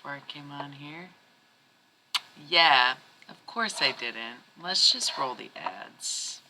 before I came on here? Yeah, of course I didn't. Let's just roll the ads.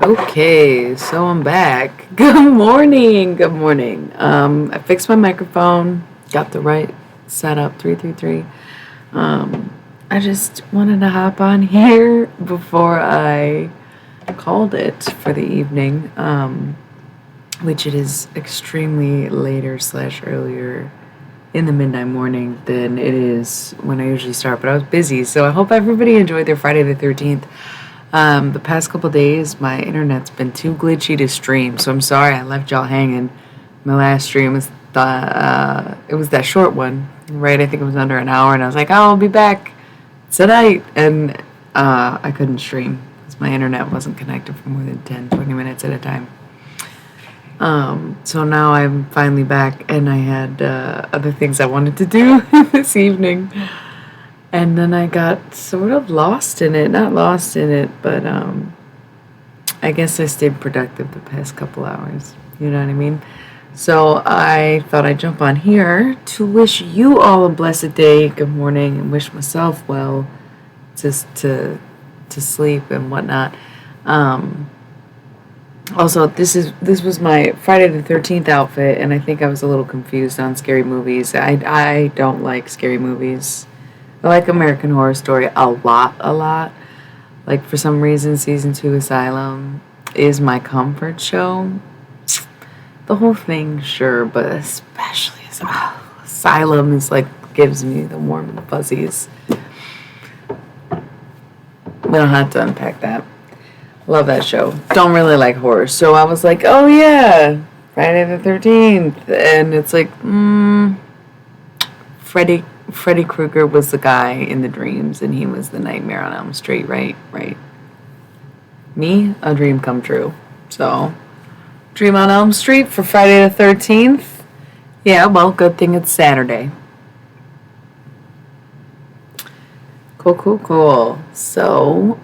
Okay, so I'm back. Good morning. Good morning. I fixed my microphone, got the right setup, 333. I just wanted to hop on here before I called it for the evening, which it is extremely later slash earlier in the midnight morning than it is when I usually start. But I was busy, so I hope everybody enjoyed their Friday the 13th. The past couple days, my internet's been too glitchy to stream, so I'm sorry I left y'all hanging. My last stream was it was that short one, right? I think it was under an hour, and I was like, oh, I'll be back tonight, and I couldn't stream because my internet wasn't connected for more than 10, 20 minutes at a time. So now I'm finally back, and I had other things I wanted to do this evening. And then I got sort of lost in it. Not lost in it, but I guess I stayed productive the past couple hours. You know what I mean? So I thought I'd jump on here to wish you all a blessed day, good morning, and wish myself well to sleep and whatnot. Also, this was my Friday the 13th outfit, and I think I was a little confused on scary movies. I don't like scary movies. I like American Horror Story a lot. Like, for some reason, Season 2 Asylum is my comfort show. The whole thing, sure, but especially Asylum is like gives me the warm and fuzzies. We don't have to unpack that. Love that show. Don't really like horror. So I was like, oh yeah, Friday the 13th. And it's like, Freddy Krueger was the guy in the dreams, and he was the Nightmare on Elm Street, right? Right. Me, a dream come true. So, Dream on Elm Street for Friday the 13th. Yeah, well, good thing it's Saturday. Cool. So,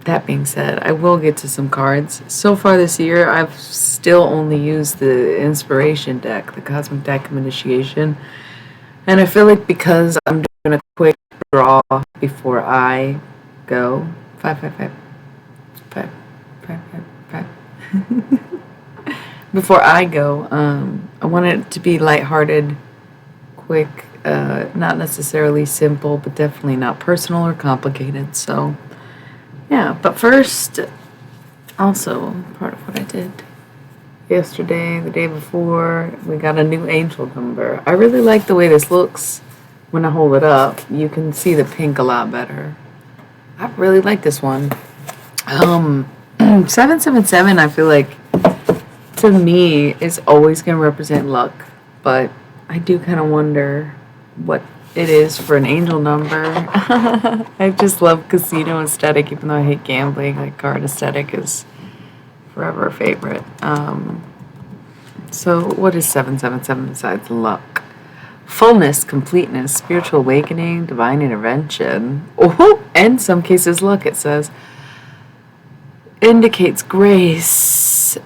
that being said, I will get to some cards. So far this year, I've still only used the Inspiration deck, the Cosmic Deck of Initiation. And I feel like because I'm doing a quick draw before I go, 5. Before I go, I want it to be lighthearted, quick, not necessarily simple, but definitely not personal or complicated. So, yeah, but first, also, part of what I did yesterday, the day before, we got a new angel number. I really like the way this looks when I hold it up. You can see the pink a lot better. I really like this one. 777, I feel like, to me, is always going to represent luck. But I do kind of wonder what it is for an angel number. I just love casino aesthetic, even though I hate gambling. Like, card aesthetic is forever a favorite. So what is 777 besides luck? Fullness, completeness, spiritual awakening, divine intervention. Oh, and some cases luck, it says. Indicates grace,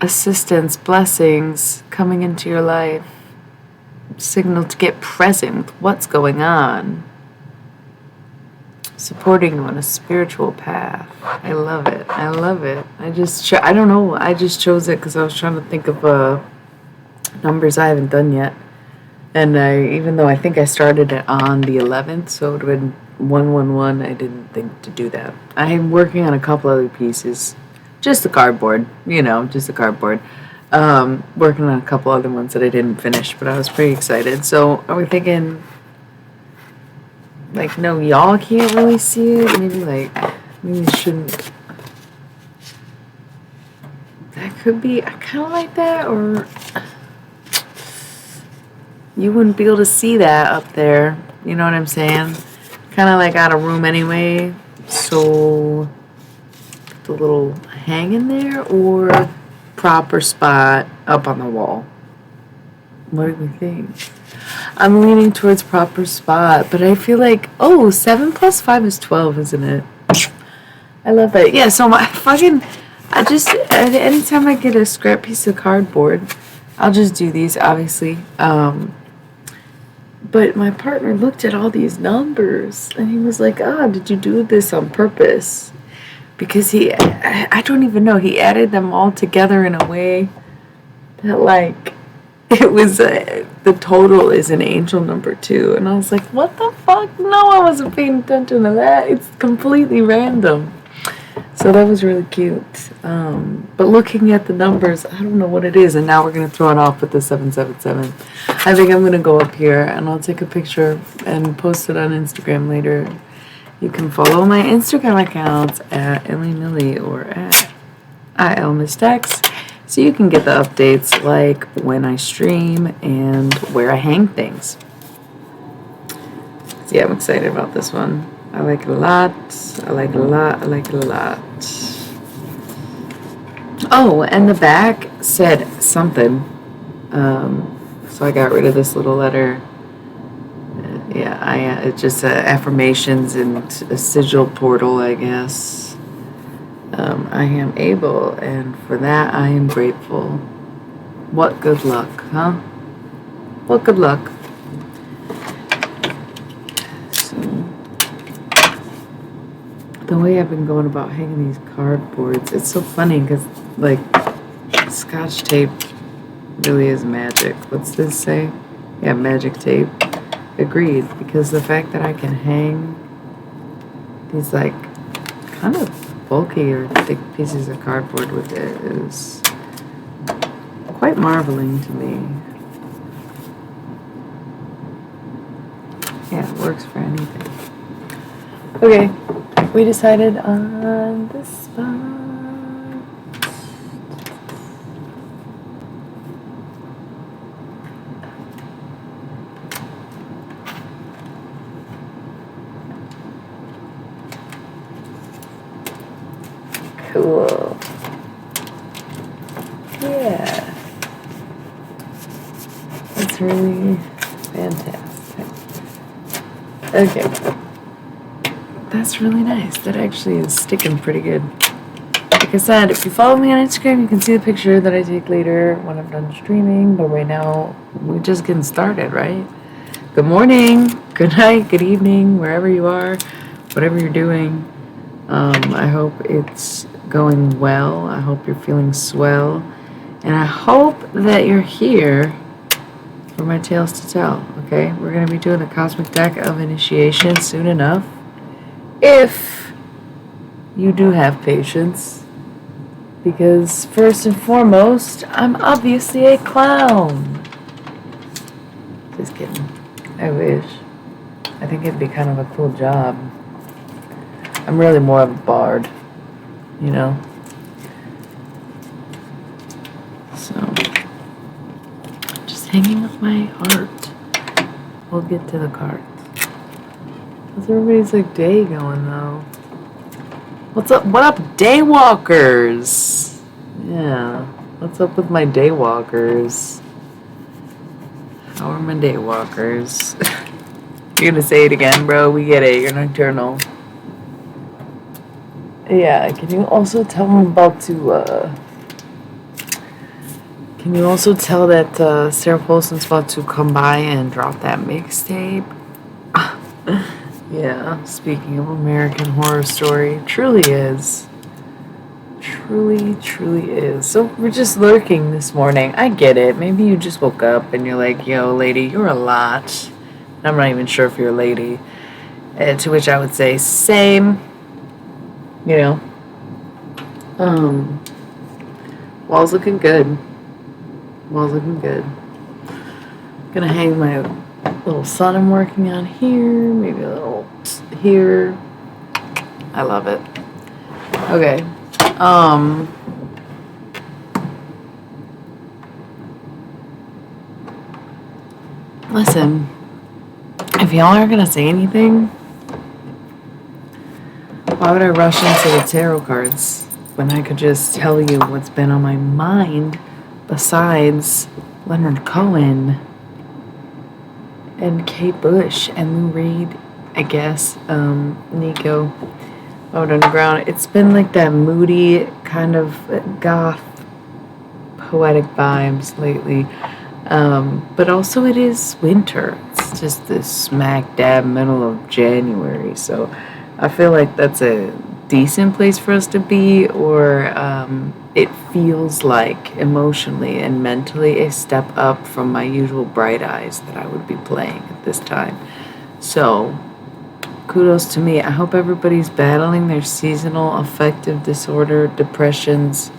assistance, blessings coming into your life. Signal to get present with what's going on. Supporting you on a spiritual path. I love it. I don't know. I just chose it because I was trying to think of numbers I haven't done yet. And even though I think I started it on the 11th, so it would have been 111, I didn't think to do that. I am working on a couple other pieces. Just the cardboard. Just the cardboard. Working on a couple other ones that I didn't finish, but I was pretty excited. So are we thinking, like, no, y'all can't really see it? Maybe we shouldn't. That could be, I kind of like that, or you wouldn't be able to see that up there. You know what I'm saying? Kind of like out of room anyway. So the little hang in there, or proper spot up on the wall. What do we think? I'm leaning towards proper spot, but I feel like, 7 plus 5 is 12, isn't it? I love it. Yeah, so anytime I get a scrap piece of cardboard, I'll just do these, obviously. But my partner looked at all these numbers, and he was like, did you do this on purpose? Because I don't even know, he added them all together in a way that, it was, the total is an angel number 2. And I was like, what the fuck? No, I wasn't paying attention to that. It's completely random. So that was really cute. But looking at the numbers, I don't know what it is. And now we're going to throw it off with the 777. I think I'm going to go up here and I'll take a picture and post it on Instagram later. You can follow my Instagram accounts at EllieMillie or at ILMissDecks, so you can get the updates like when I stream and where I hang things. So yeah, I'm excited about this one. I like it a lot. Oh, and the back said something. So I got rid of this little letter. It's just affirmations and a sigil portal, I guess. I am able, and for that I am grateful. What good luck, huh? What good luck. So, the way I've been going about hanging these cardboards, it's so funny because, Scotch tape really is magic. What's this say? Yeah, magic tape. Agreed, because the fact that I can hang these kind of bulky or thick pieces of cardboard with it is quite marveling to me. Yeah, it works for anything. Okay, we decided on this spot. Cool. Yeah. That's really fantastic. Okay. That's really nice. That actually is sticking pretty good. Like I said, if you follow me on Instagram, you can see the picture that I take later when I'm done streaming. But right now, we're just getting started, right? Good morning, good night, good evening, wherever you are, whatever you're doing. I hope it's going well. I hope you're feeling swell. And I hope that you're here for my tales to tell, okay? We're going to be doing the Cosmic Deck of Initiation soon enough. If you do have patience. Because first and foremost, I'm obviously a clown. Just kidding. I wish. I think it'd be kind of a cool job. I'm really more of a bard, you know? So, just hanging up my heart. We'll get to the cards. How's everybody's like day going though? What's up? What up, daywalkers? Yeah. What's up with my daywalkers? How are my daywalkers? You're gonna say it again, bro. We get it. You're nocturnal. Yeah. Can you also tell I'm about to? Can you also tell that Sarah Paulson's about to come by and drop that mixtape? Yeah, speaking of American Horror Story, truly is. Truly is. So we're just lurking this morning. I get it. Maybe you just woke up and you're like, yo, lady, you're a lot. I'm not even sure if you're a lady. To which I would say, same. You know. Wall's looking good. Wall's looking good. Gonna hang my little sun I'm working on here, maybe a little here. I love it. Okay. Listen, if y'all aren't gonna say anything, why would I rush into the tarot cards when I could just tell you what's been on my mind besides Leonard Cohen and Kate Bush and Lou Reed, I guess, Nico out underground. It's been like that moody kind of goth poetic vibes lately. But also it is winter. It's just this smack dab middle of January. So I feel like that's a decent place for us to be, or it feels like emotionally and mentally a step up from my usual bright eyes that I would be playing at this time. So kudos to me. I hope everybody's battling their seasonal affective disorder, depressions,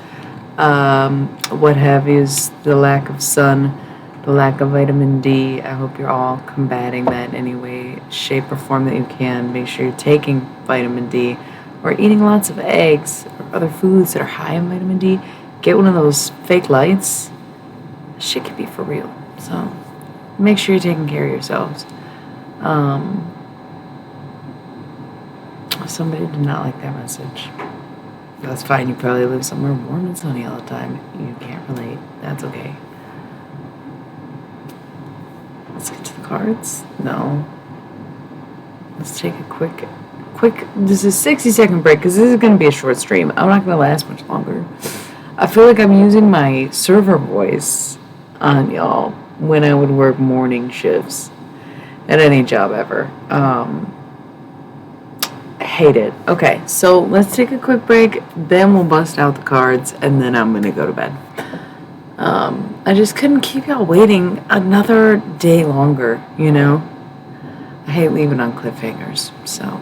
what have you, the lack of sun, the lack of vitamin D. I hope you're all combating that in any way, shape, or form that you can. Make sure you're taking vitamin D or eating lots of eggs or other foods that are high in vitamin D. Get one of those fake lights. Shit can be for real. So make sure you're taking care of yourselves. Somebody did not like that message. That's fine. You probably live somewhere warm and sunny all the time. You can't relate. That's okay. Let's get to the cards. No. Let's take a quick, this is a 60-second break because this is going to be a short stream. I'm not going to last much longer. I feel like I'm using my server voice on y'all when I would work morning shifts at any job ever. I hate it. Okay, so let's take a quick break, then we'll bust out the cards, and then I'm going to go to bed. I just couldn't keep y'all waiting another day longer, you know? I hate leaving on cliffhangers, so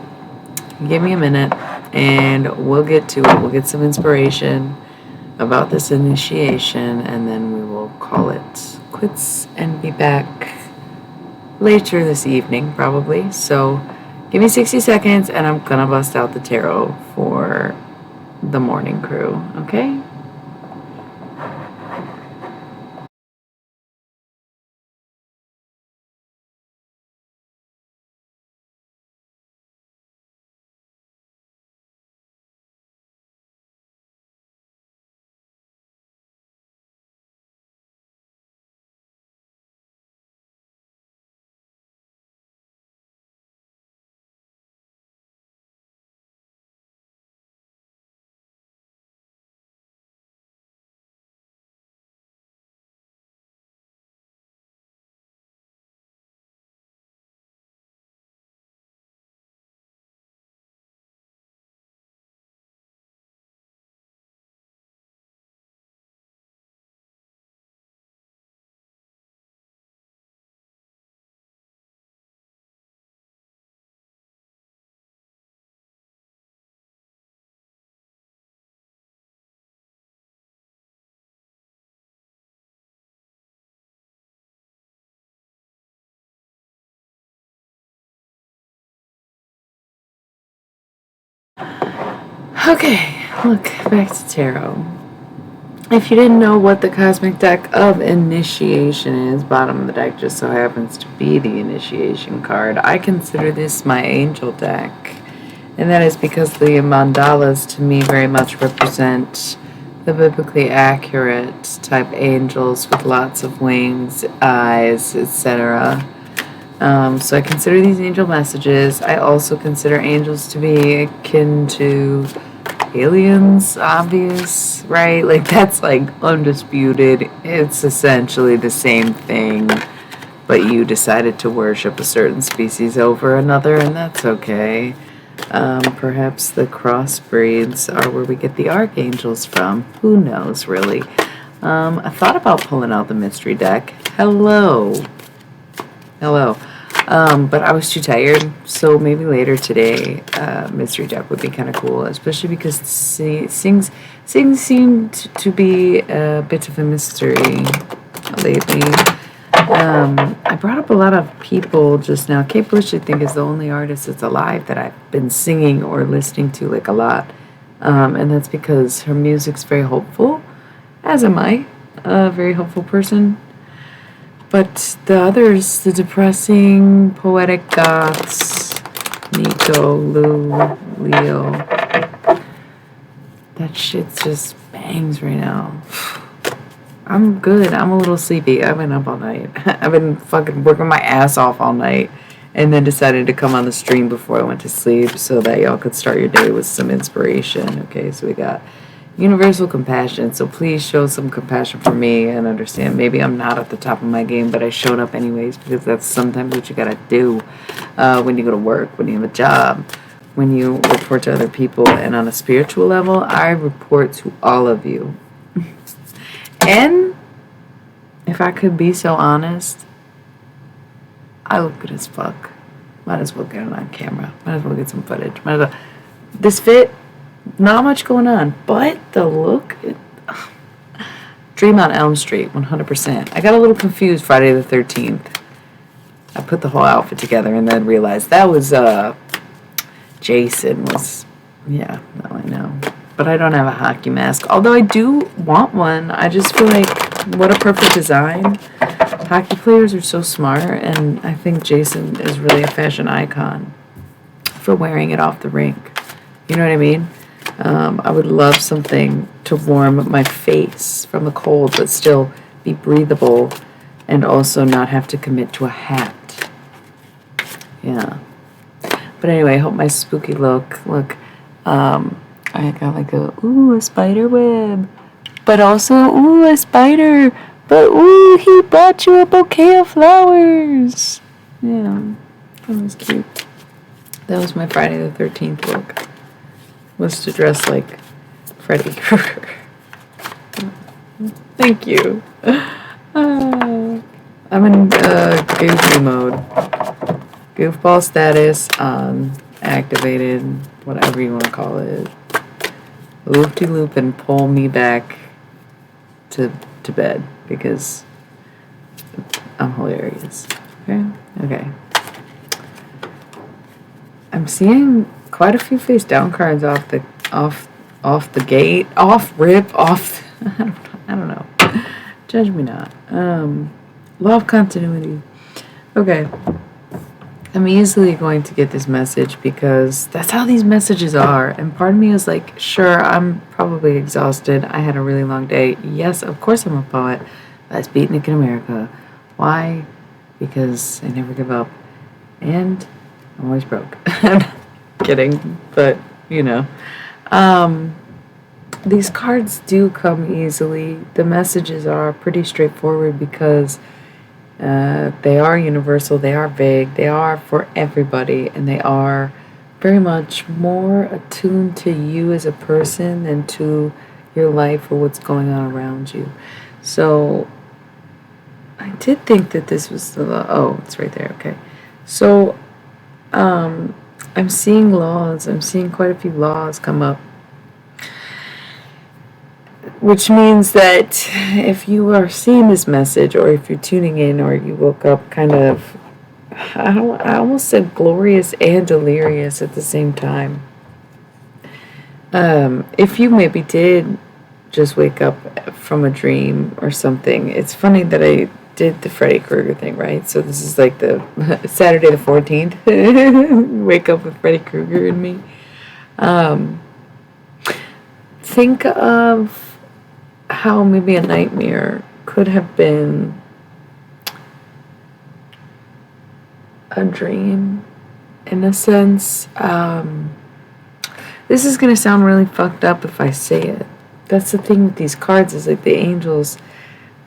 give me a minute, and we'll get to it. We'll get some inspiration about this initiation, and then we will call it quits and be back later this evening, probably. So give me 60 seconds and I'm gonna bust out the tarot for the morning crew, okay? Okay, look, back to tarot. If you didn't know what the cosmic deck of initiation is, bottom of the deck just so happens to be the initiation card. I consider this my angel deck. And that is because the mandalas to me very much represent the biblically accurate type angels with lots of wings, eyes, etc. So I consider these angel messages. I also consider angels to be akin to aliens, obvious, right? Like, that's like undisputed. It's essentially the same thing, but you decided to worship a certain species over another, and that's okay. Perhaps the crossbreeds are where we get the archangels from. Who knows, really? I thought about pulling out the mystery deck. Hello. But I was too tired, so maybe later today, mystery deck would be kind of cool, especially because things seem to be a bit of a mystery lately. I brought up a lot of people just now. Kate Bush, I think, is the only artist that's alive that I've been singing or listening to like a lot, and that's because her music's very hopeful, as am I, a very hopeful person. But the others, the depressing, poetic goths, Nico, Lou, Leo, that shit just bangs right now. I'm good. I'm a little sleepy. I've been up all night. I've been fucking working my ass off all night and then decided to come on the stream before I went to sleep so that y'all could start your day with some inspiration. Okay, so we got universal compassion, so please show some compassion for me and understand maybe I'm not at the top of my game, but I showed up anyways because that's sometimes what you gotta do when you go to work, when you have a job, when you report to other people. And on a spiritual level, I report to all of you. And if I could be so honest, I look good as fuck. Might as well get it on camera. Might as well get some footage. Might as well. This fit, not much going on, but the look, dream on Elm Street, 100%. I got a little confused Friday the 13th. I put the whole outfit together and then realized that was, Jason was, yeah, no, I know. But I don't have a hockey mask, although I do want one. I just feel like, what a perfect design. Hockey players are so smart, and I think Jason is really a fashion icon for wearing it off the rink. You know what I mean? I would love something to warm my face from the cold, but still be breathable and also not have to commit to a hat. Yeah. But anyway, I hope my spooky look, I got like a spider web, but also, a spider, but he brought you a bouquet of flowers. Yeah, that was cute. That was my Friday the 13th look, was to dress like Freddy Krueger. Thank you. I'm in goofy mode. Goofball status on activated, whatever you want to call it. Loop-de-loop and pull me back to bed because I'm hilarious. Okay? Okay. I'm seeing quite a few face down cards off the gate. Off rip, off I don't know. Judge me not. Law of continuity. Okay. I'm easily going to get this message because that's how these messages are. And part of me is like, sure, I'm probably exhausted. I had a really long day. Yes, of course I'm a poet. That's beatnik in America. Why? Because I never give up. And I'm always broke. I'm kidding. But, you know. These cards do come easily. The messages are pretty straightforward because they are universal, they are vague, they are for everybody, and they are very much more attuned to you as a person than to your life or what's going on around you. So I did think that this was it's right there, okay. So I'm seeing laws, I'm seeing quite a few laws come up. Which means that if you are seeing this message, or if you're tuning in, or you woke up kind of, I almost said glorious and delirious at the same time. If you maybe did just wake up from a dream or something, it's funny that I did the Freddy Krueger thing, right? So this is like the Saturday the 14th. Wake up with Freddy Krueger in me. Think of how maybe a nightmare could have been a dream, in a sense. This is going to sound really fucked up if I say it. That's the thing with these cards, is like the angels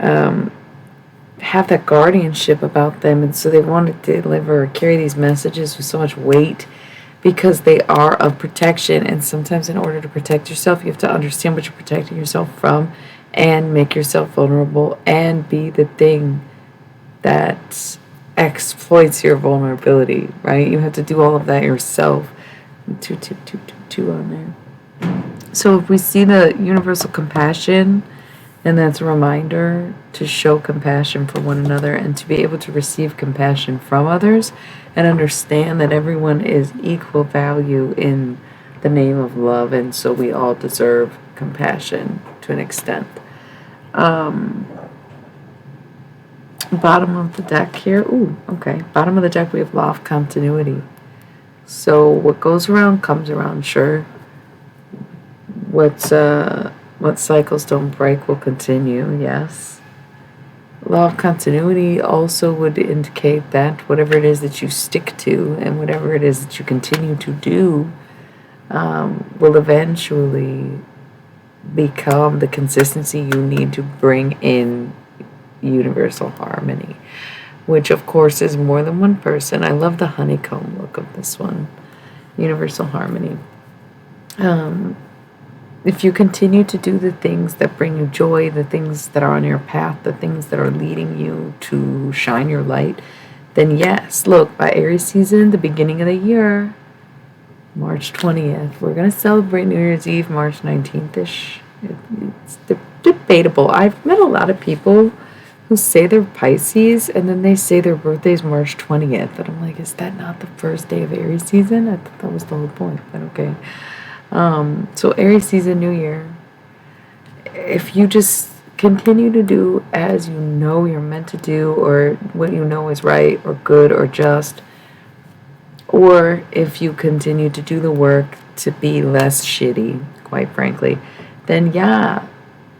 have that guardianship about them, and so they want to deliver or carry these messages with so much weight because they are of protection. And sometimes in order to protect yourself, you have to understand what you're protecting yourself from and make yourself vulnerable and be the thing that exploits your vulnerability, right? You have to do all of that yourself. Two on there. So if we see the universal compassion, and that's a reminder to show compassion for one another and to be able to receive compassion from others and understand that everyone is equal value in the name of love, and so we all deserve compassion to an extent. Bottom of the deck here. Ooh, okay. Bottom of the deck, we have law of continuity. So what goes around comes around, sure. What cycles don't break will continue, yes. Law of continuity also would indicate that whatever it is that you stick to and whatever it is that you continue to do will eventually become the consistency you need to bring in universal harmony, which of course is more than one person. I love the honeycomb look of this one. Universal harmony. If you continue to do the things that bring you joy, the things that are on your path, the things that are leading you to shine your light, then yes, look, by Aries season, the beginning of the year, March 20th, we're going to celebrate New Year's Eve, March 19th-ish. It's debatable. I've met a lot of people who say they're Pisces and then they say their birthday's March 20th. And I'm like, is that not the first day of Aries season? I thought that was the whole point, but okay. So Aries season, New Year. If you just continue to do as you know you're meant to do, or what you know is right or good or just, or if you continue to do the work to be less shitty, quite frankly, then yeah,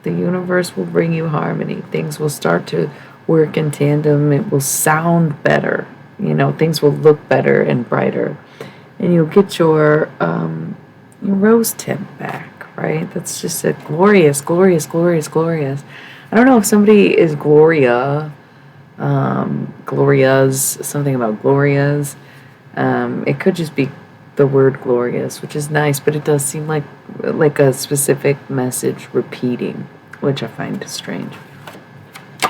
the universe will bring you harmony. Things will start to work in tandem. It will sound better. You know, things will look better and brighter. And you'll get your rose tint back, right? That's just a glorious, glorious, glorious, glorious. I don't know if somebody is Gloria's, something about Gloria's. It could just be the word glorious, which is nice, but it does seem like a specific message repeating, which I find strange.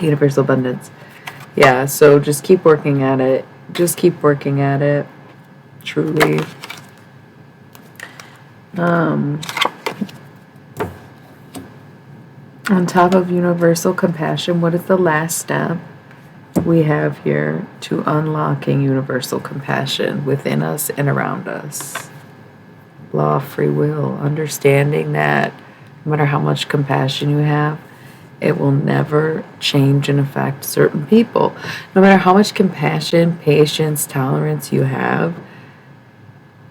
Universal abundance. Yeah, so just keep working at it. Just keep working at it. Truly. On top of universal compassion, what is the last step? we have here to unlocking universal compassion within us and around us. Law of free will, understanding that no matter how much compassion you have, it will never change and affect certain people. No matter how much compassion, patience, tolerance you have,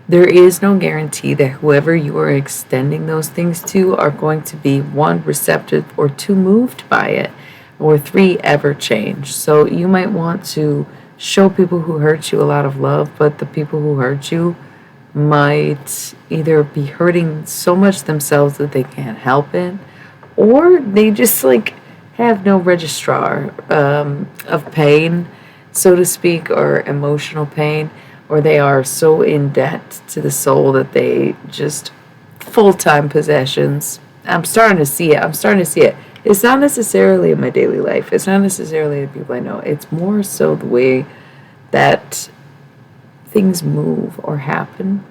there is no guarantee that whoever you are extending those things to are going to be, one, receptive, or two, moved by it, or three, ever change. So you might want to show people who hurt you a lot of love, but the people who hurt you might either be hurting so much themselves that they can't help it, or they just like have no registrar of pain, so to speak, or emotional pain, or they are so in debt to the soul that they just full-time possessions. I'm starting to see it. It's not necessarily in my daily life. It's not necessarily the people I know. It's more so the way that things move or happen.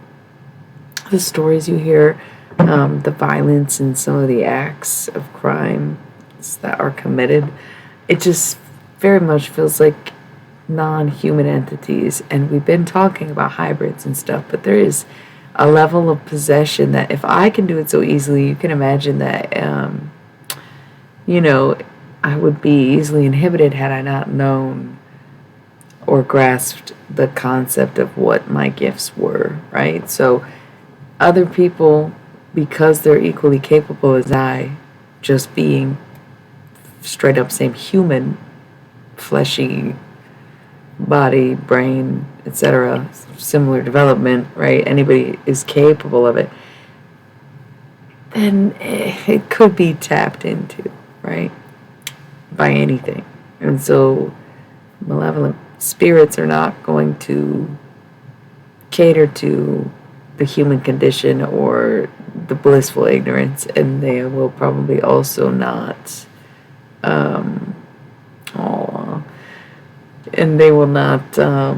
The stories you hear, the violence and some of the acts of crime that are committed, it just very much feels like non-human entities. And we've been talking about hybrids and stuff, but there is a level of possession that if I can do it so easily, you can imagine that I would be easily inhibited had I not known or grasped the concept of what my gifts were, right? So other people, because they're equally capable as I, just being straight up same human, fleshy body, brain, etc., similar development, right? Anybody is capable of it, then it could be tapped into, right? By anything. And so malevolent spirits are not going to cater to the human condition or the blissful ignorance, and they will probably also not and they will not I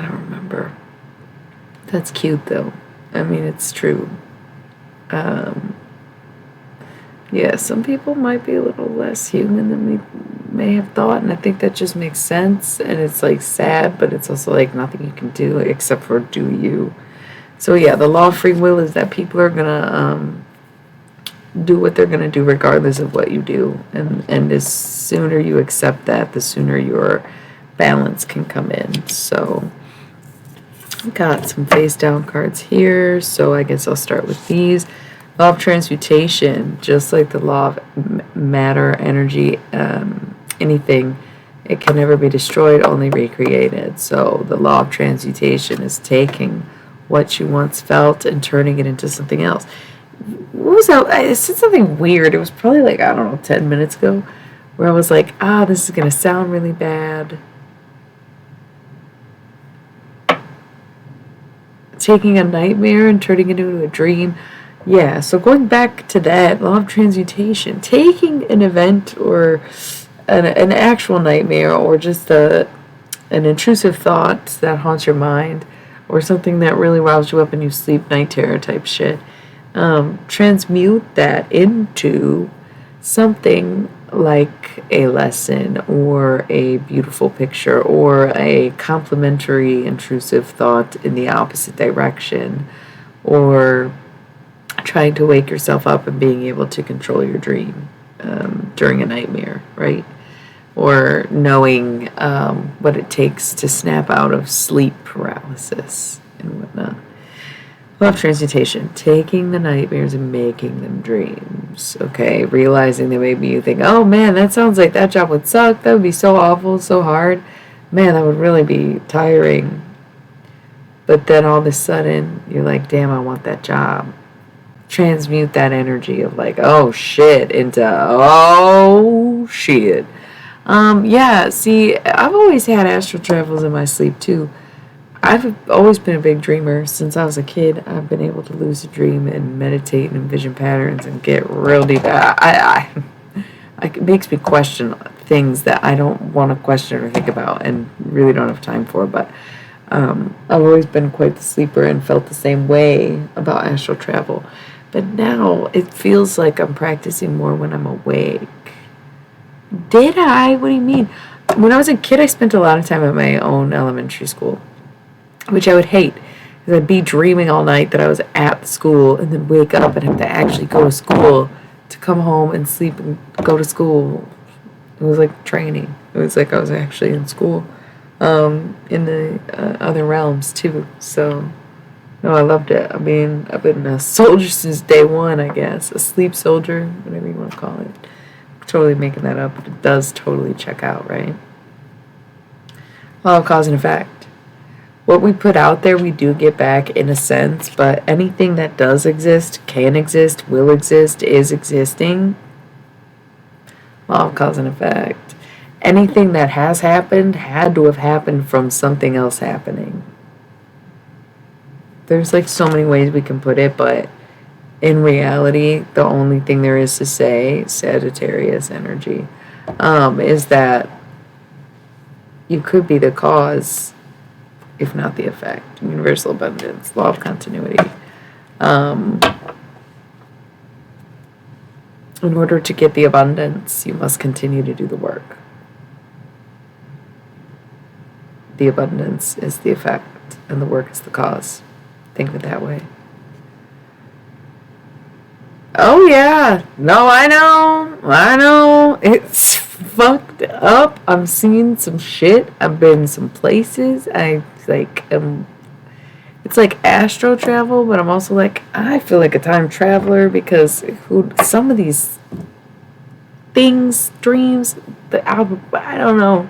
don't remember. That's cute though. I mean, it's true. Yeah, some people might be a little less human than we may have thought, and I think that just makes sense, and it's like sad, but it's also like nothing you can do except for do you. So yeah, the law of free will is that people are gonna do what they're gonna do regardless of what you do, and the sooner you accept that, the sooner your balance can come in. So I've got some face down cards here, so I guess I'll start with these. Law of transmutation, just like the law of matter, energy, anything, it can never be destroyed, only recreated. So the law of transmutation is taking what you once felt and turning it into something else. What was that? I said something weird. It was probably like, I don't know, 10 minutes ago, where I was like, this is going to sound really bad. Taking a nightmare and turning it into a dream. Yeah, so going back to that, law of transmutation, taking an event or an actual nightmare or just an intrusive thought that haunts your mind or something that really riles you up in your sleep, night terror type shit, transmute that into something like a lesson or a beautiful picture or a complimentary intrusive thought in the opposite direction, or trying to wake yourself up and being able to control your dream during a nightmare, right? Or knowing what it takes to snap out of sleep paralysis and whatnot. Law of transmutation, taking the nightmares and making them dreams. Okay, realizing that maybe you think, oh man, that sounds like that job would suck. That would be so awful, so hard. Man, that would really be tiring. But then all of a sudden, you're like, damn, I want that job. Transmute that energy of like, oh shit, into oh shit. Yeah, see, I've always had astral travels in my sleep too. I've always been a big dreamer. Since I was a kid, I've been able to lucid dream and meditate and envision patterns and get real deep. It makes me question things that I don't want to question or think about and really don't have time for. But I've always been quite the sleeper and felt the same way about astral travel. But now it feels like I'm practicing more when I'm awake. Did I? What do you mean? When I was a kid, I spent a lot of time at my own elementary school, which I would hate. Because I'd be dreaming all night that I was at the school and then wake up and have to actually go to school to come home and sleep and go to school. It was like training. It was like I was actually in school, in the other realms too. So, no, I loved it. I mean, I've been a soldier since day one, I guess. A sleep soldier, whatever you want to call it. Totally making that up, but it does totally check out, right? Law of cause and effect. What we put out there, we do get back in a sense, but anything that does exist, can exist, will exist, is existing. Law of cause and effect. Anything that has happened had to have happened from something else happening. There's like so many ways we can put it, but in reality, the only thing there is to say, Sagittarius energy, is that you could be the cause, if not the effect. Universal abundance, law of continuity. In order to get the abundance, you must continue to do the work. The abundance is the effect, and the work is the cause. Think of it that way. Oh, yeah. No, I know. It's fucked up. I'm seeing some shit. I've been some places. It's like astro travel, but I'm also like, I feel like a time traveler because some of these things, dreams, I don't know.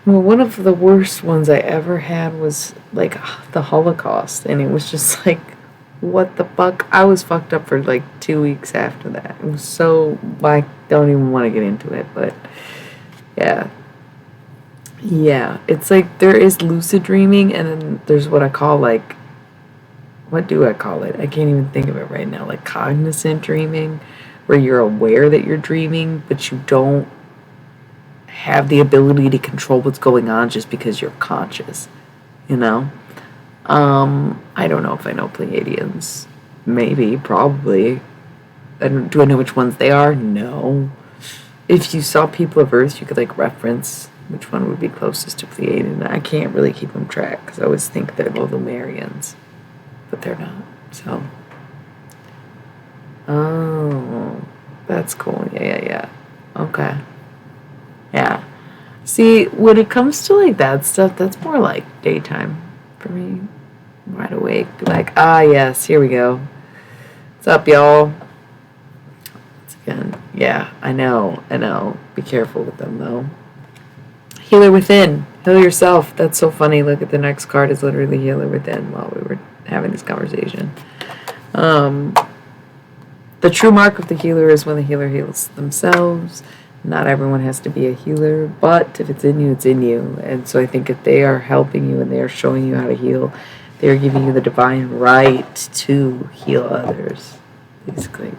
Well, one of the worst ones I ever had was like the Holocaust, and it was just like, what the fuck? I was fucked up for like 2 weeks after that. It was so, I don't even want to get into it, but yeah. Yeah, it's like there is lucid dreaming, and then there's what I call like, what do I call it? I can't even think of it right now. Like cognizant dreaming, where you're aware that you're dreaming, but you don't have the ability to control what's going on just because you're conscious, you know? I don't know if I know Pleiadians. Maybe, probably. Do I know which ones they are? No. If you saw people of Earth, you could like reference which one would be closest to Pleiadian. I can't really keep them track because I always think they're the Lumerians, but they're not. So, oh, that's cool. Yeah. Okay. Yeah. See, when it comes to like that stuff, that's more like daytime for me. Wide awake, be like, yes, here we go. What's up, y'all? Once again, yeah, I know. Be careful with them, though. Healer within. Heal yourself. That's so funny. Look at the next card is literally healer within while we were having this conversation. The true mark of the healer is when the healer heals themselves. Not everyone has to be a healer, but if it's in you, it's in you. And so I think if they are helping you and they are showing you how to heal, they're giving you the divine right to heal others, basically.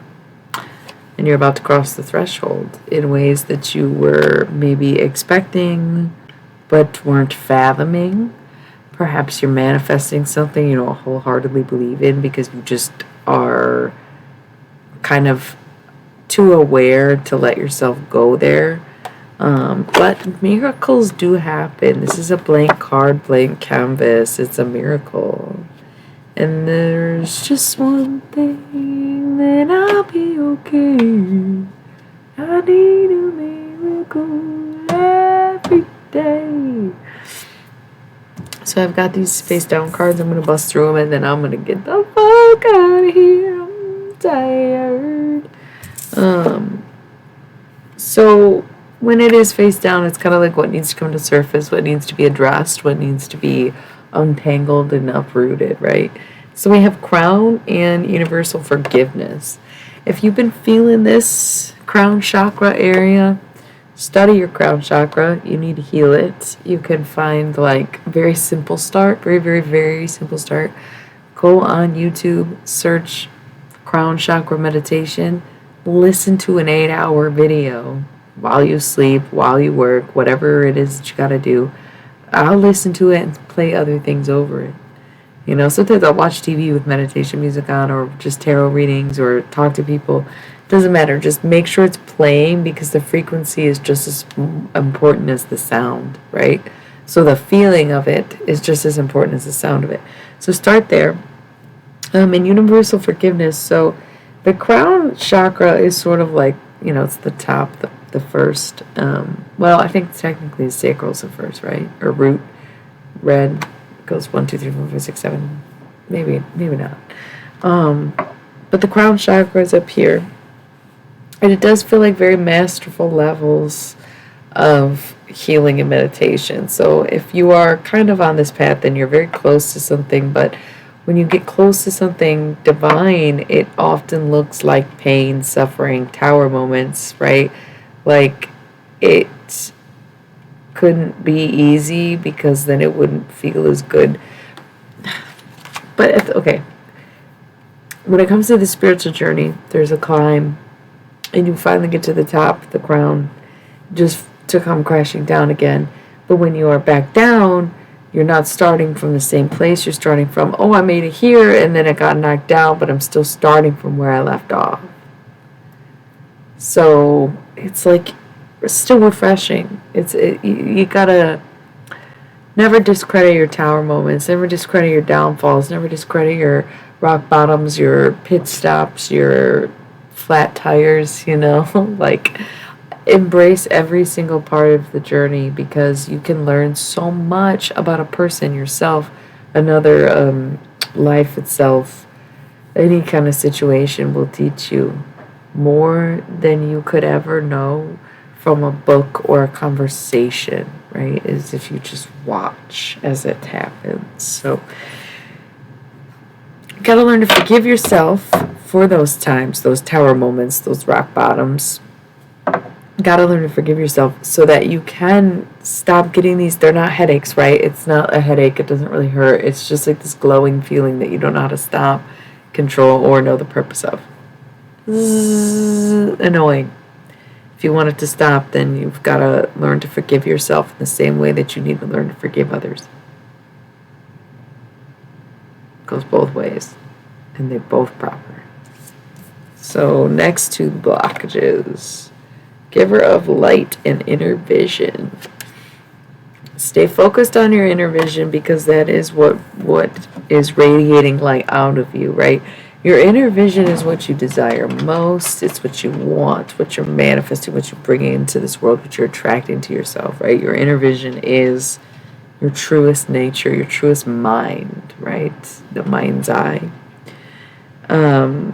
And you're about to cross the threshold in ways that you were maybe expecting, but weren't fathoming. Perhaps you're manifesting something you don't wholeheartedly believe in because you just are kind of too aware to let yourself go there. But miracles do happen. This is a blank card, blank canvas. It's a miracle. And there's just one thing, then I'll be okay. I need a miracle every day. So I've got these face down cards. I'm going to bust through them and then I'm going to get the fuck out of here. I'm tired. So when it is face down, it's kind of like what needs to come to surface, what needs to be addressed, what needs to be untangled and uprooted, right? So we have crown and universal forgiveness. If you've been feeling this crown chakra area, study your crown chakra. You need to heal it. You can find like very simple start, very, very, very simple start. Go on YouTube, search crown chakra meditation, listen to an 8-hour video while you sleep, while you work, whatever it is that you gotta do. I'll listen to it and play other things over it. Sometimes I'll watch TV with meditation music on or just tarot readings or talk to people Doesn't matter. Just make sure it's playing because the frequency is just as important as the sound, right? So the feeling of it is just as important as the sound of it. So start there. And universal forgiveness. So the crown chakra is sort of like, it's the top, the first. Well, I think technically the sacral is the first, right? Or root, red, goes 1, 2, 3, 4, 5, 6, 7. Maybe not. But the crown chakra is up here. And it does feel like very masterful levels of healing and meditation. So if you are kind of on this path, then you're very close to something. But when you get close to something divine, it often looks like pain, suffering, tower moments, right? Like it couldn't be easy because then it wouldn't feel as good. But okay, when it comes to the spiritual journey, there's a climb, and you finally get to the top, the crown, just to come crashing down again. But when you are back down, you're not starting from the same place. You're starting from, oh, I made it here, and then it got knocked down, but I'm still starting from where I left off. So it's like still refreshing. You gotta never discredit your tower moments, never discredit your downfalls, never discredit your rock bottoms, your pit stops, your flat tires, like embrace every single part of the journey because you can learn so much about a person, yourself, another, life itself. Any kind of situation will teach you more than you could ever know from a book or a conversation, right? As if you just watch as it happens. So you gotta learn to forgive yourself for those times, those tower moments, those rock bottoms. You gotta learn to forgive yourself so that you can stop getting these. They're not headaches, right? It's not a headache. It doesn't really hurt. It's just like this glowing feeling that you don't know how to stop, control, or know the purpose of. Annoying. If you want it to stop, then you've got to learn to forgive yourself in the same way that you need to learn to forgive others. It goes both ways, and they're both proper. So next to blockages, giver of light and inner vision. Stay focused on your inner vision because that is what is radiating light out of you, right? Your inner vision is what you desire most. It's what you want, what you're manifesting, what you're bringing into this world, what you're attracting to yourself, right? Your inner vision is your truest nature, your truest mind, right? The mind's eye. And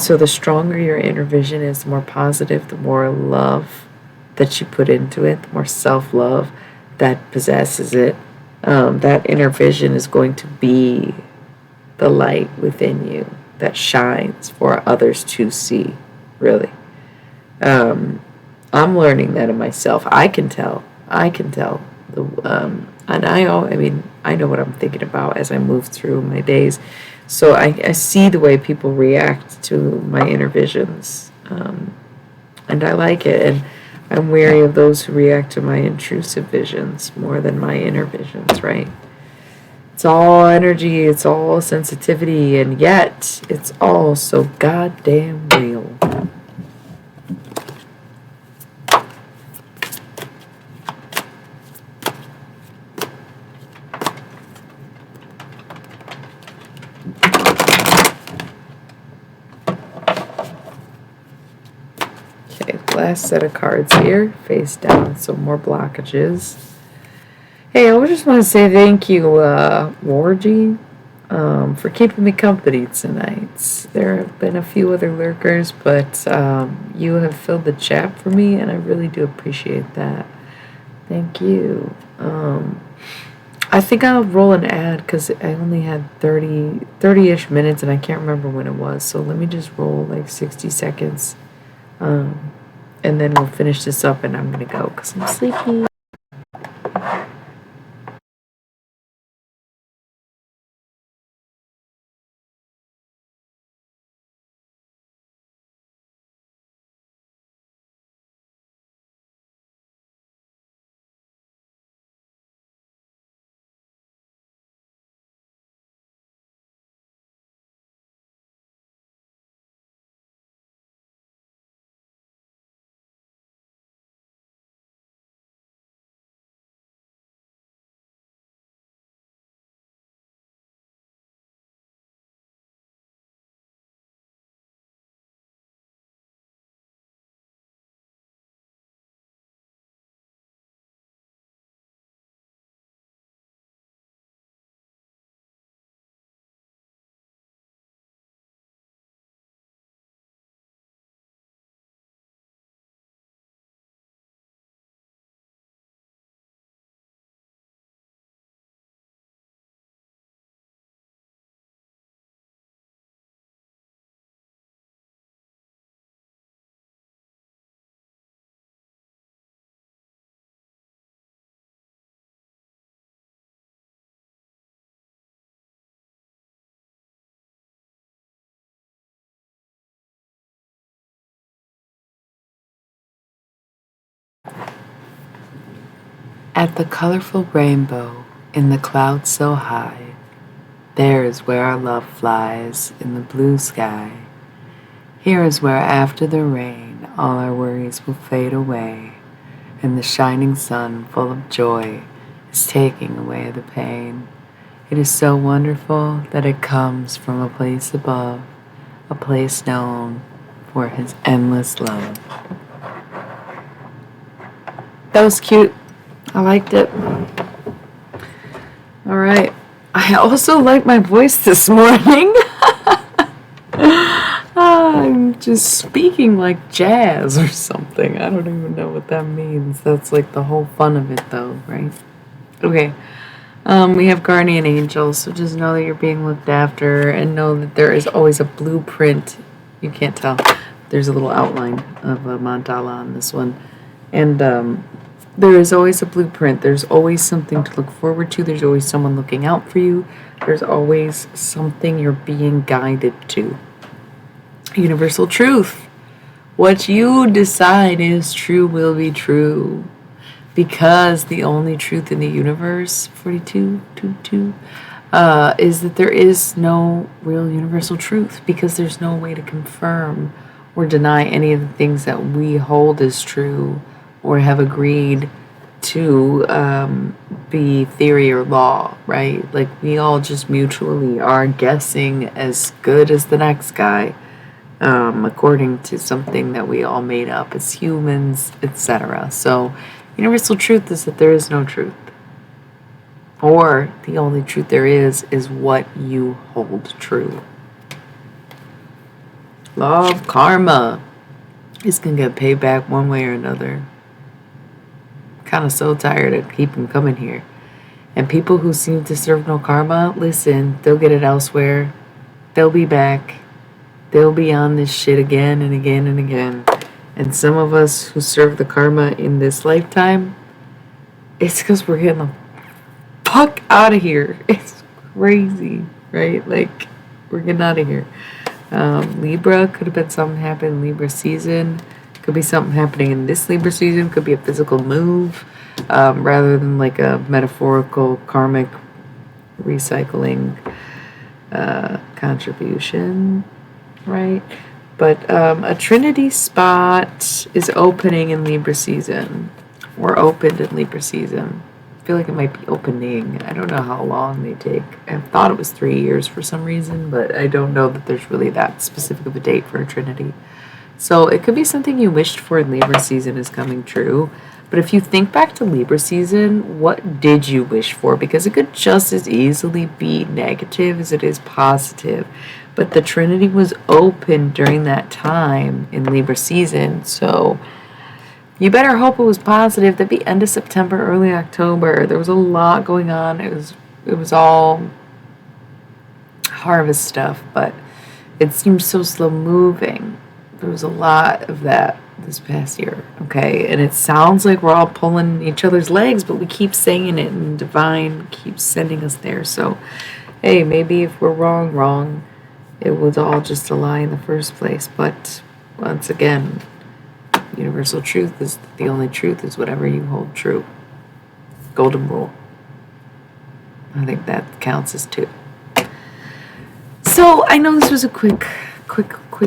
so the stronger your inner vision is, the more positive, the more love that you put into it, the more self-love that possesses it. That inner vision is going to be the light within you that shines for others to see, really. I'm learning that in myself. I can tell. And I know what I'm thinking about as I move through my days. So I see the way people react to my inner visions. And I like it. And I'm wary of those who react to my intrusive visions more than my inner visions, right? It's all energy, it's all sensitivity, and yet it's all so goddamn real. Okay, last set of cards here, face down, so more blockages. Hey, I just want to say thank you, Wargy, for keeping me company tonight. There have been a few other lurkers, but you have filled the chat for me, and I really do appreciate that. Thank you. I think I'll roll an ad because I only had 30-ish minutes, and I can't remember when it was. So let me just roll like 60 seconds, and then we'll finish this up, and I'm going to go because I'm sleepy. At the colorful rainbow in the clouds so high, there is where our love flies in the blue sky. Here is where after the rain all our worries will fade away, and the shining sun full of joy is taking away the pain. It is so wonderful that it comes from a place above, a place known for his endless love. That was cute. I liked it. All right. I also like my voice this morning. I'm just speaking like jazz or something. I don't even know what that means. That's like the whole fun of it, though, right? Okay. We have guardian angels, so just know that you're being looked after, and know that there is always a blueprint. You can't tell. There's a little outline of a mandala on this one. And there is always a blueprint. There's always something to look forward to. There's always someone looking out for you. There's always something you're being guided to. Universal truth. What you decide is true will be true. Because the only truth in the universe, 4222, is that there is no real universal truth, because there's no way to confirm or deny any of the things that we hold as true or have agreed to be theory or law, right? Like, we all just mutually are guessing as good as the next guy, according to something that we all made up as humans, etc. So universal truth is that there is no truth. Or the only truth there is what you hold true. Law of karma is going to get paid back one way or another. Kind of so tired of keeping coming here. And people who seem to serve no karma, listen, they'll get it elsewhere. They'll be back. They'll be on this shit again and again and again. And some of us who serve the karma in this lifetime, it's because we're getting the fuck out of here. It's crazy, right? Like, we're getting out of here. Libra, could have been something happening in Libra season. Could be something happening in this Libra season. Could be a physical move, rather than like a metaphorical karmic recycling contribution, right? But a Trinity spot is opening in Libra season, or opened in Libra season. I feel like it might be opening. I don't know how long they take. I thought it was 3 years for some reason, but I don't know that there's really that specific of a date for a Trinity. So it could be something you wished for in Libra season is coming true. But if you think back to Libra season, what did you wish for? Because it could just as easily be negative as it is positive. But the Trinity was open during that time in Libra season. So you better hope it was positive. That'd be end of September, early October. There was a lot going on. It was all harvest stuff, but it seemed so slow moving. There was a lot of that this past year, okay? And it sounds like we're all pulling each other's legs, but we keep saying it, and divine keeps sending us there. So, hey, maybe if we're wrong. It was all just a lie in the first place. But once again, universal truth is the only truth is whatever you hold true. Golden rule. I think that counts as 2. So I know this was a quick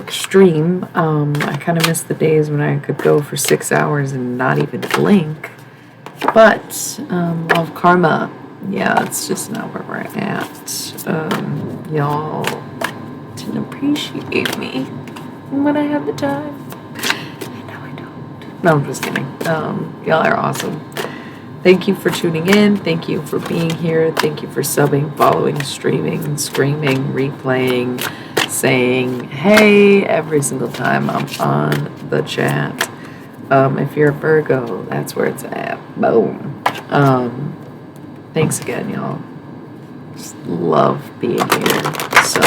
stream. I kind of missed the days when I could go for 6 hours and not even blink. But law of karma, yeah, it's just not where we're at. Y'all didn't appreciate me when I had the time. And now I don't. No, I'm just kidding. Y'all are awesome. Thank you for tuning in. Thank you for being here. Thank you for subbing, following, streaming, screaming, replaying, saying hey every single time I'm on the chat. If you're a Virgo, that's where it's at. Boom. Thanks again, y'all. Just love being here. So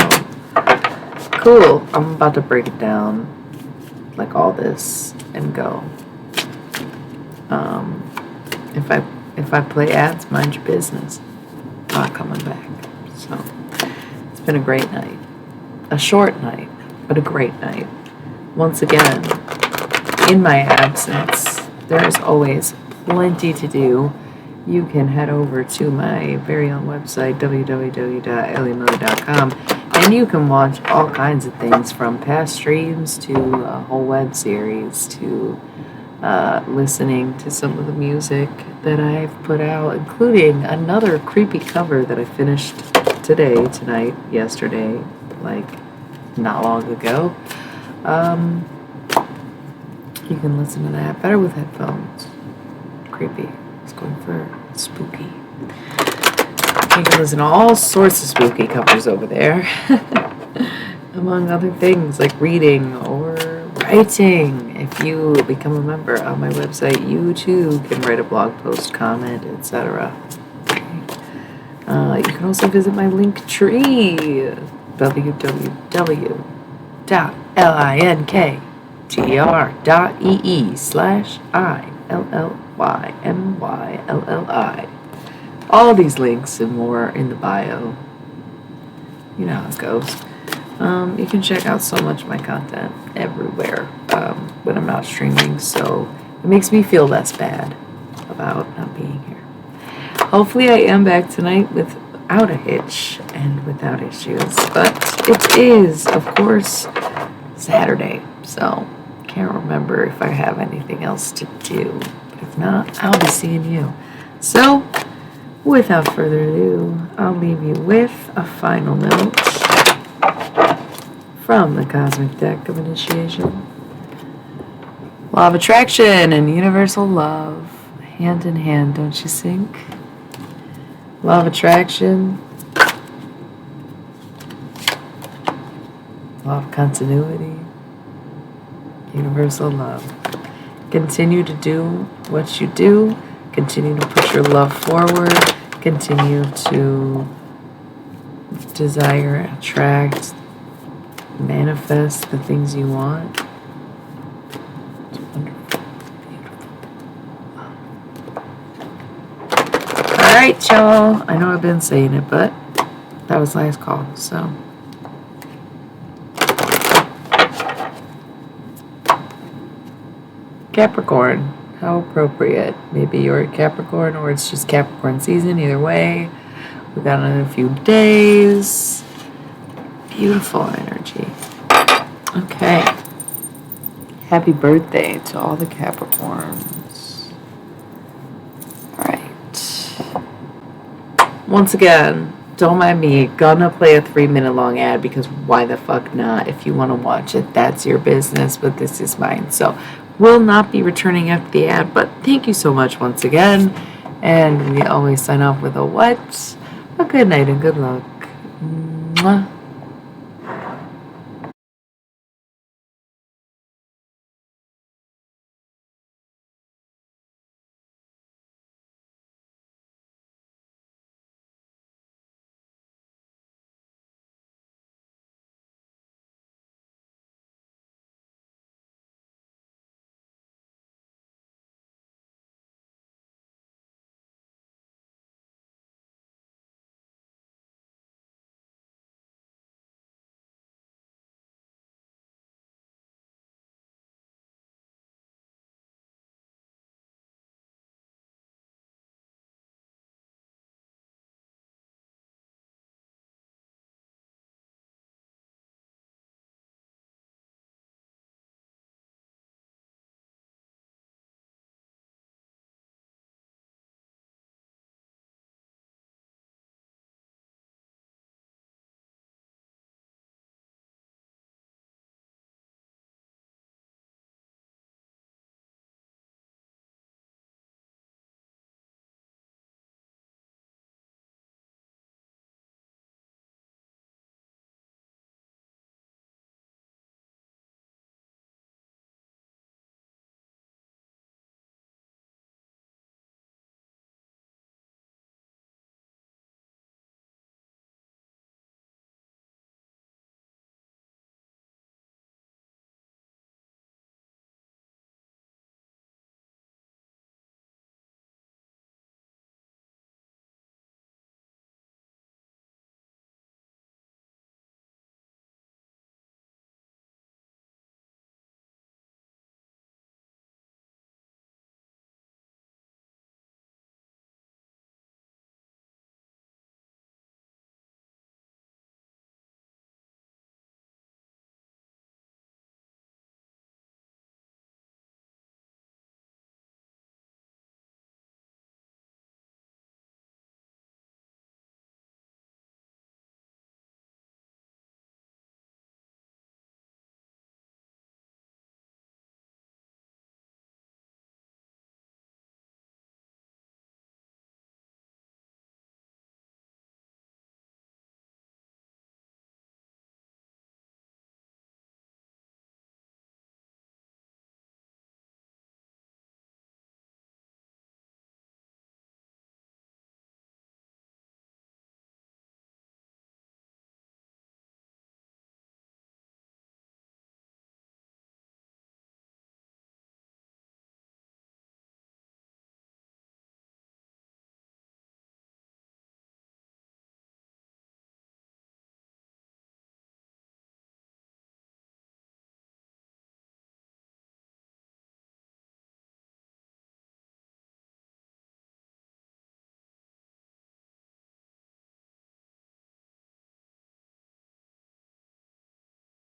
cool. I'm about to break it down like all this and go. If I play ads, mind your business. Not coming back. So it's been a great night. A short night, but a great night. Once again, in my absence, there is always plenty to do you can head over to my very own website, www.alienmother.com, and you can watch all kinds of things from past streams to a whole web series to listening to some of the music that I've put out, including another creepy cover that I finished tonight, yesterday, like not long ago. You can listen to that better with headphones. Creepy. It's going for spooky. You can listen to all sorts of spooky covers over there. Among other things like reading or writing. If you become a member on my website, you too can write a blog post, comment, etc. You can also visit my link tree, www.linktr.ee/ILLYMYLLI. All these links and more in the bio. You know how it goes. You can check out so much of my content everywhere when I'm not streaming, so it makes me feel less bad about not being here. Hopefully I am back tonight without a hitch and without issues, but it is, of course, Saturday, so can't remember if I have anything else to do. If not, I'll be seeing you. So, without further ado, I'll leave you with a final note from the Cosmic Deck of Initiation. Law of Attraction and Universal Love. Hand in hand, don't you think? Law of Attraction. Law of Continuity. Universal Love. Continue to do what you do. Continue to push your love forward. Continue to desire, attract, manifest the things you want. It's wonderful. Beautiful. Alright, y'all. I know I've been saying it, but that was last call, so. Capricorn. How appropriate. Maybe you're a Capricorn or it's just Capricorn season. Either way, we got another few days. Beautiful energy. Okay. Happy birthday to all the Capricorns. Alright. Once again, don't mind me. Gonna play a 3-minute long ad because why the fuck not? If you want to watch it, that's your business, but this is mine. So, will not be returning after the ad, but thank you so much once again. And we always sign off with a what? A good night and good luck. Mwah.